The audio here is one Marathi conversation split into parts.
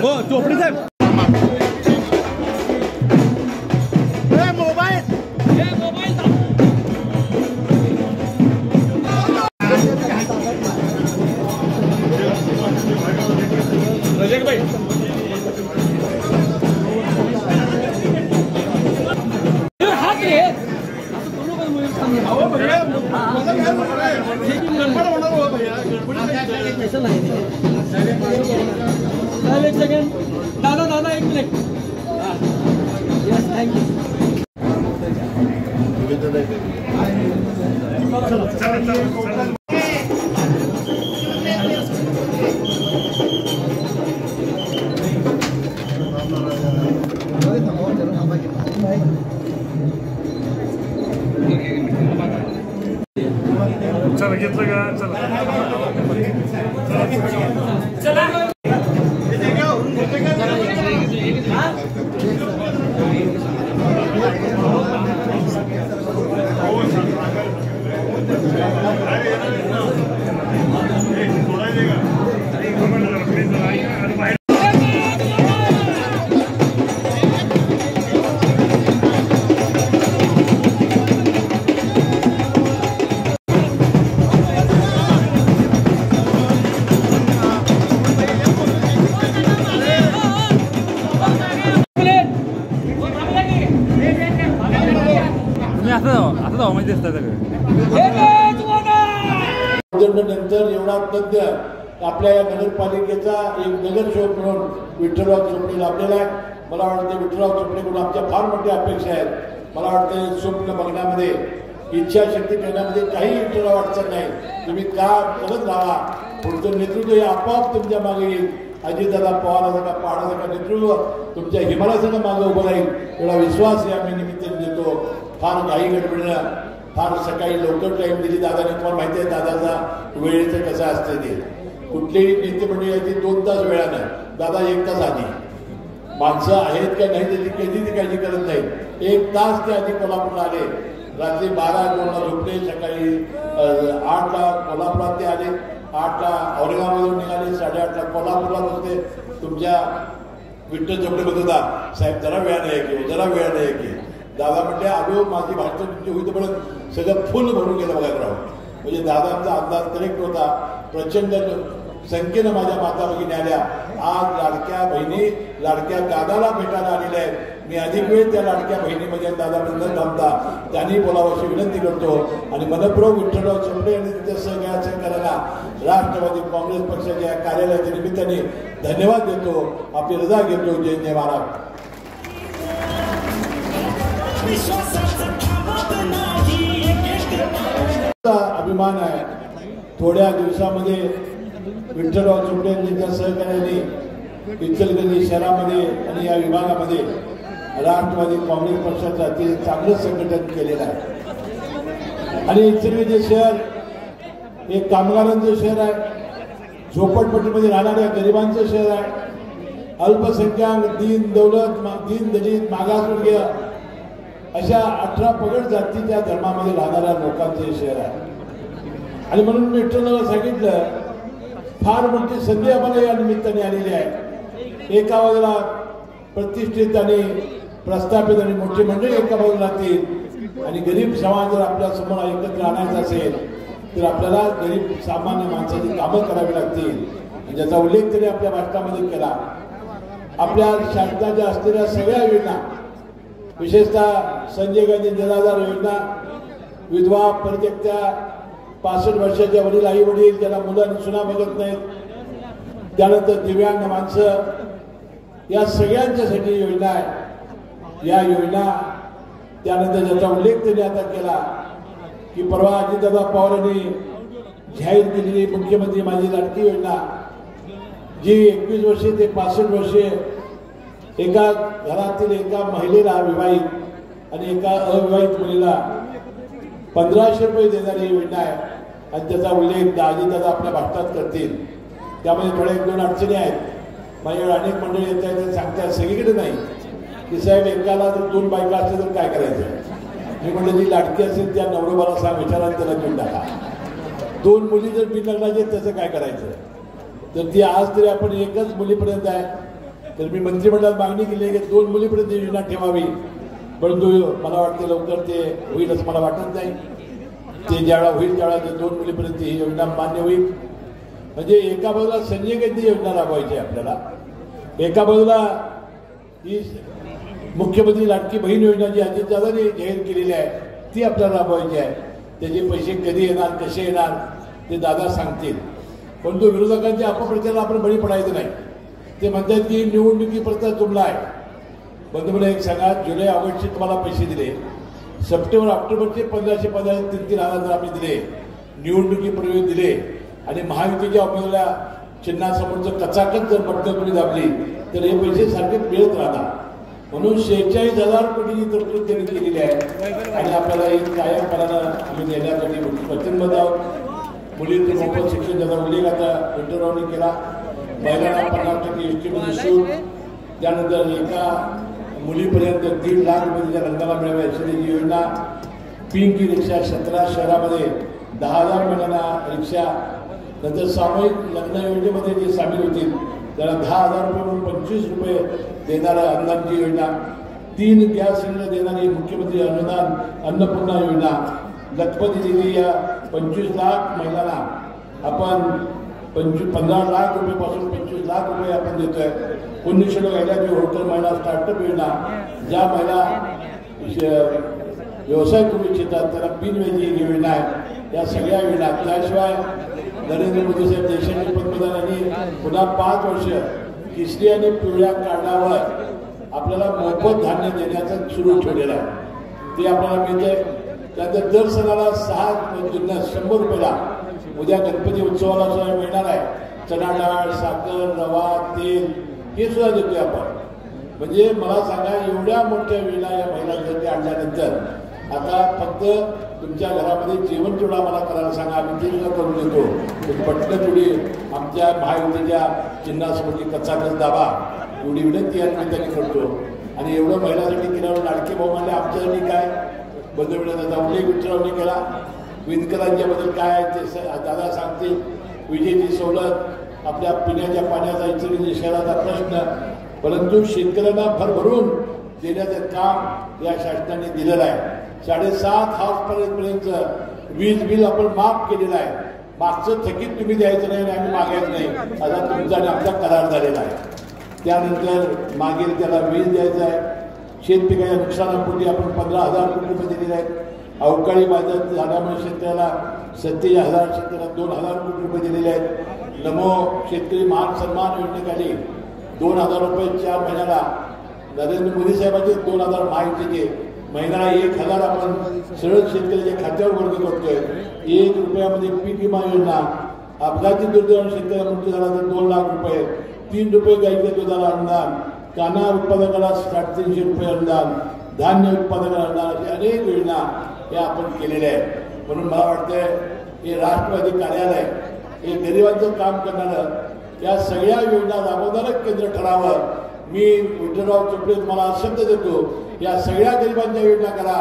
हो चोपडी साहेब दादा दादा एक मिनिट यस थँक्यू चला घेतलं का चला नंतर एवढा तज्ञ आपल्या या नगरपालिकेचा एक नगरसेवक म्हणून विठ्ठलराव चोपडे लाभलेला आहे. मला वाटतं विठ्ठलराव चोपडेकडून आमच्या फार मोठ्या अपेक्षा आहेत. मला वाटतं स्वप्न बघण्यामध्ये इच्छाशक्ती करण्यामध्ये काही विठ्ठलराव अडचण नाही. तुम्ही का करत राहा, पुढचं नेतृत्व हे आपोआप तुमच्या मागे येईल. अजितदादा पवारासारखा पहाडासारखा नेतृत्व तुमच्या हिमालयासारखं मागे उभं राहील एवढा विश्वास या मी निमित्ताने देतो. फार घाई गडबडीनं फार सकाळी लवकर टाईम दिली दादाने. तुम्हाला माहिती आहे दादाचा वेळेचं कसं असतं ते. कुठलीही नेते मंडळी आहे ती 2 तास वेळानं, दादा 1 तास आधी. माणसं आहेत का नाही त्याची कधी ती काळजी करत नाही. 1 तास ते आधी कोल्हापूरला आले. रात्री 12-2ला झोपले. सकाळी 8ला कोल्हापुरात ते आले. 8ला औरंगाबादवरून निघाले. 8:30ला कोल्हापूरला बसले. तुमच्या विठ्ठल चोपडे म्हणत होता साहेब जरा वेळानं आहे की जरा वेळानं आहे की. दादा म्हटले आलो माझी भाषण तुमची होईल पण सगळं फुल भरून गेलं बघा राव. म्हणजे दादांचा अंदाज करेक्ट होता. प्रचंड संख्येनं माझ्या माता भगिनी आल्या. आज लाडक्या बहिणी लाडक्या दादाला भेटायला आलेल्या आहेत. मी अधिक वेळ त्या लाडक्या बहिणीमध्ये दादामध्ये न थांबता त्यांनी बोलावं अशी विनंती करतो. आणि मनपूर्वक विठ्ठलराव चोपडे आणि तिच्या सगळ्या सहकार्याला राष्ट्रवादी काँग्रेस पक्षाच्या कार्यालयाच्या निमित्ताने धन्यवाद देतो. आपली रजा घेतो. जय जय महाराज. अभिमान आहे. थोड्या दिवसामध्ये विठ्ठलराव चोपडे यांच्या सहकार्याने इचलकरंजी शहरामध्ये आणि या विभागामध्ये राष्ट्रवादी काँग्रेस पक्षाचं अति चांगलं संघटन केलेलं आहे. आणि इचलकरंजी शहर हे कामगारांचं शहर आहे. झोपडपट्टीमध्ये राहणाऱ्या गरिबांचं शहर आहे. अल्पसंख्याक दीन दलित मागासवर्गीय अशा 18 पगड जातीच्या धर्मामध्ये राहणाऱ्या लोकांचं हे शहर आहे. आणि म्हणून मी विठ्ठलराव सांगितलं फार मोठी संधी आम्हाला या निमित्ताने आलेली आहे. एका बाजूला प्रतिष्ठित आणि प्रस्थापित आणि मोठी मंडळी एका बाजूला राहतील आणि गरीब समाज जर आपल्या समोर एकत्र आणायचा असेल तर आपल्याला गरीब सामान्य माणसाची कामं करावी लागतील. ज्याचा उल्लेख त्यांनी आपल्या भाषणामध्ये केला. आपल्या शासनाच्या असलेल्या सगळ्या योजना विशेषतः संजय गांधी निराधार योजना, विधवा परित्यक्त्या, 65 वर्षाच्या वडील आई वडील ज्यांना मुलं सुना बघत नाहीत, त्यानंतर दिव्यांग माणसं, या सगळ्यांच्यासाठी योजना आहे. या योजना त्यानंतर ज्याचा उल्लेख त्यांनी आता केला की परवा अजितदादा पवार यांनी जाहीर केलेली मुख्यमंत्री माझी लाडकी योजना जी 21 वर्षे ते 65 वर्षे एका घरातील एका महिलेला विवाहित आणि एका अविवाहित मुलीला 1500 रुपये देणारी योजना आहे. आणि त्याचा उल्लेख अजितदादा आपल्या भाषणात करतील. त्यामध्ये थोड्या एक दोन अडचणी आहेत. माझ्याकडे अनेक मंडळी येत आहेत ते सांगतात सगळीकडे नाही की साहेब एकाला जर 2 बायका असतील तर काय करायचं. मी म्हटलं जी लाडकी असेल त्या नवरोबाला सांग विचारात त्याला घेऊन टाका. 2 मुली जर बिनलग्नाचे त्याचं काय करायचं. तर ती आज तरी आपण एकच मुलीपर्यंत आहे. तर मी मंत्रिमंडळात मागणी केली की 2 मुलीपर्यंत योजना ठेवावी. परंतु मला वाटतं लवकर ते होईल असं मला वाटत नाही. ते ज्यावेळा होईल त्यावेळा ते 2 मुलीपर्यंत ही योजना मान्य होईल. म्हणजे एका बाजूला संजय गांधी योजना राबवायची आहे आपल्याला, एका बाजूला ही मुख्यमंत्री लाडकी बहीण योजना जी अजितदादांनी जाहीर केलेली आहे ती आपल्याला राबवायची आहे. त्याचे पैसे कधी येणार कसे येणार ते दादा सांगतील. परंतु विरोधकांच्या अपप्रचाराला आपण बळी पडायचं नाही. ते म्हणतात की निवडणुकीपर्यंत जुमला आहे. बंधू मला एक सांगा, जुलै ऑगस्टचे तुम्हाला पैसे दिले, सप्टेंबर ऑक्टोबरचे 1515 3,000 जर आम्ही दिले, निवडणुकीपूर्वी दिले आणि महायुतीच्या उमेदवाराला चिन्हासमोरचं कचाकच जर बटणं तुम्ही दाबली तर हे पैसे सारखे मिळत राहणार. म्हणून 46,000 कोटीची तरतूद त्यांनी केलेली आहे आणि आपल्याला एक कायमपणानं आम्ही देण्यासाठी वचनबद्ध आहोत. मुलींचं मोफत शिक्षण ज्याचा उल्लेख आता विठ्ठलरावांनी केला, महिलांना 50% एसटीमध्ये सूट, त्यानंतर एका मुलीपर्यंत 1.5 लाख रुपये तिच्या लग्नाला मिळावे अशी योजना, पिंक रिक्षा 17 शहरामध्ये 10,000 महिन्यांना रिक्षा, नंतर सामूहिक लग्न योजनेमध्ये जे सामील होतील त्याला 10,000 रुपये म्हणून 25 रुपये देणारा अनुदानची योजना, 3 गॅस सिलेंडर देणारी मुख्यमंत्री अनुदान अन्नपूर्णा योजना, लखपती दिली या 25 लाख महिलांना आपण 15 लाख रुपयेपासून 25 लाख रुपये आपण देतोय. 1900 महिलांची होटल महिला स्टार्टअप योजना, ज्या महिला व्यवसाय करू इच्छितात त्याला बिनव्याजी योजना आहे. या सगळ्या योजना, त्याशिवाय नरेंद्र मोदी साहेब देशाचे पंतप्रधान आणि पुन्हा 5 वर्ष केसरी आणि पिवळ्या कार्डावर आपल्याला मोफत धान्य देण्याचं सुरू ठेवलेलं आहे. ते आपल्याला मिळतंय. त्यानंतर दर सणाला 6 जिन्नस 100 रुपयाला. उद्या गणपती उत्सवाला सुद्धा मिळणार आहे. चणा डाळ, साखर, रवा, तेल हे सुद्धा देतोय आपण. म्हणजे मला सांगा, एवढ्या मोठ्या योजना या महिलांसाठी आणल्यानंतर आता फक्त तुमच्या घरामध्ये जेवण तेवढा मला करायला सांगा, आम्ही ते सुद्धा करून देतो. पटकन थोडी आमच्या महायुतीच्या चिन्हासमोरची कचाकच दाबा एवढी विनंती या निमित्ताने करतो. आणि एवढं महिलांसाठी केल्यावर लाडके भाऊ म्हणले आमच्यासाठी काय बंधुमिळाचा उल्लेख विठ्ठलरावांनी केला. विणकरांच्याबद्दल काय ते दादा सांगतील. विजेची सवलत, आपल्या पिण्याच्या पाण्याचा इचलकरंजी शहराचा प्रश्न, परंतु शेतकऱ्यांना भरभरून देण्याचं काम या शासनाने दिलेलं आहे. 7.5 हॉर्सपर्यंत वीज बिल आपण माफ केलेलं आहे. मागचं थकीत तुम्ही द्यायचं नाही आणि आम्ही मागायचं नाही असा तुमचा आणि आमचा करार झालेला आहे. त्यानंतर मागील त्याला वीज द्यायचं आहे. शेतपिकाच्या नुकसानापोटी आपण 15,000 कोटी रुपये दिलेले आहेत. अवकाळी बाजार झाल्यामुळे शेतकऱ्याला 47,000 शेतकऱ्याला 2,000 कोटी रुपये दिलेले आहेत. नमो शेतकरी मान सन्मान योजनेखाली 2,000 रुपये 4 महिन्याला. नरेंद्र मोदी साहेबांचे 2,000 महायुतीचे महिन्याला 1,000 आपण सरळ शेतकऱ्याच्या खात्यावर वर्ग करतोय. 1 रुपयामध्ये पीक विमा योजना, अपघाती दुर्दैवाने शेतकऱ्याला मृत्यू झाला तर 2 लाख रुपये, 3 रुपये गाईच्या दुधाला अनुदान, कांदा उत्पादकाला 350 रुपये अनुदान, धान्य उत्पादकाला अनुदान, अशा अनेक योजना या आपण केलेल्या आहेत. म्हणून मला वाटतंय हे राष्ट्रवादी कार्यालय हे गरिबांचं काम करणारं, या सगळ्या योजना राबवणारं केंद्र ठरावं. मी विठ्ठलराव चोपडे तुम्हाला शब्द देतो, या सगळ्या गरिबांच्या योजना करा.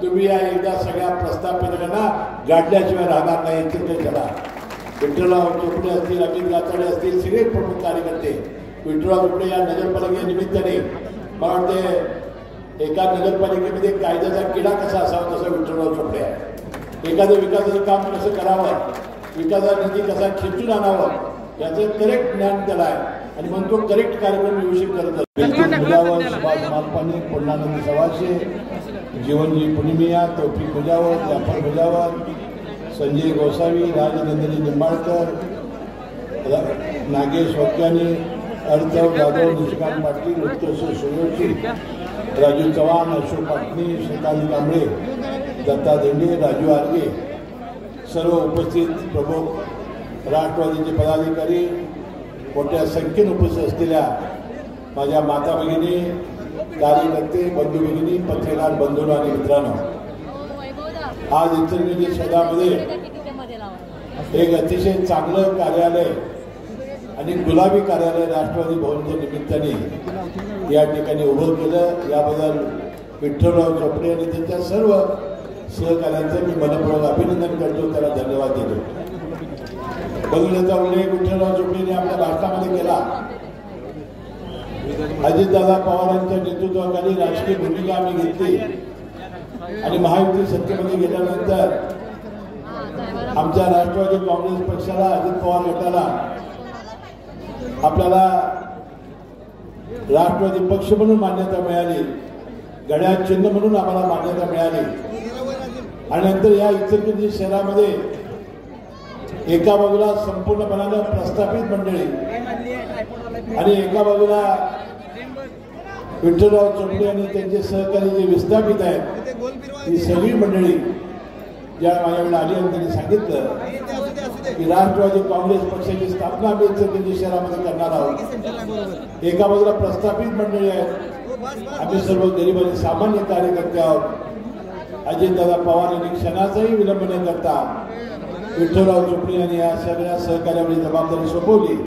तुम्ही या एकदा सगळ्या प्रस्थापितांना गाडल्याशिवाय राहणार नाही. चिंतेला विठ्ठलराव चोपडे असतील, अमित गाचाडे असतील, सगळे प्रमुख कार्यकर्ते विठ्ठलराव चोपडे या नगरपालिके निमित्ताने मला वाटते एका नगरपालिकेमध्ये कायद्याचा किडा कसा असावा तसा विठ्ठलराव चोपडे आहे. एखादं विकासाचं काम कसं करावं, विकासाचा निधी कसा खेचून आणावं याचं करेक्ट ज्ञान त्याला आहे आणि म्हणून तो करेक्ट कार्यक्रम नियोजित करत मुजावर, सुभाष मालपानी, पूर्णानंद सवाशे, जीवनजी पुनिमिया, तौफिक मुजावर, जाफर मुजावर, संजय गोसावी, राजनंदिनी निंबाळकर, नागेश वक्यानी, अर्थव जाधव, निशिकांत पाटील, उत्कर्ष सूर्यवंशी, राजू चव्हाण, अशोक पाटणी, श्रीकांत कांबळे, दत्ता धेंडे, राजू आर्गे, सर्व उपस्थित प्रमुख राष्ट्रवादीचे पदाधिकारी, मोठ्या संख्येने उपस्थित असलेल्या माझ्या माता भगिनी, कार्यकर्ते, बंधू भगिनी, पत्रकार बंधू आणि मित्रांनो, आज इचलकरंजी शहरामध्ये एक अतिशय चांगलं कार्यालय आणि गुलाबी कार्यालय राष्ट्रवादी भवनच्या निमित्ताने या ठिकाणी उभं केलं. याबद्दल विठ्ठलराव चोपडे आणि त्यांच्या सर्व सहकार्यांचं मी मनपूर्वक अभिनंदन करतो, त्याला धन्यवाद देतो. बदलण्याचा उल्लेख विठ्ठलराव चोपडेने आपल्या भाषणामध्ये केला. अजितदादा पवारांच्या नेतृत्वाखाली राजकीय भूमिका आम्ही घेतली आणि महायुती सत्तेमध्ये गेल्यानंतर आमच्या राष्ट्रवादी काँग्रेस पक्षाला, अजित पवार गटाला आपल्याला राष्ट्रवादी पक्ष म्हणून मान्यता मिळाली, घड्याळ चिन्ह म्हणून आम्हाला मान्यता मिळाली. आणि नंतर या इचलकरंजी शहरामध्ये एका बाजूला संपूर्णपणाने प्रस्थापित मंडळी आणि एका बाजूला विठ्ठलराव चोपडे आणि त्यांचे सहकारी जे विस्थापित आहेत, ही सगळी मंडळी ज्या माझ्याकडे आली आणि त्यांनी सांगितलं की राष्ट्रवादी काँग्रेस पक्षाची स्थापना आम्ही इचलकरंजी शहरामध्ये करणार आहोत. एका बाजूला प्रस्थापित मंडळी आहेत, आम्ही सर्व गरीब आणि सामान्य कार्यकर्ते आहोत. अजितदादा पवार यांनी क्षणाचाही विलंब न करता विठ्ठलराव चोपडे यांनी या सगळ्या सहकार्यामध्ये जबाबदारी सोपवली.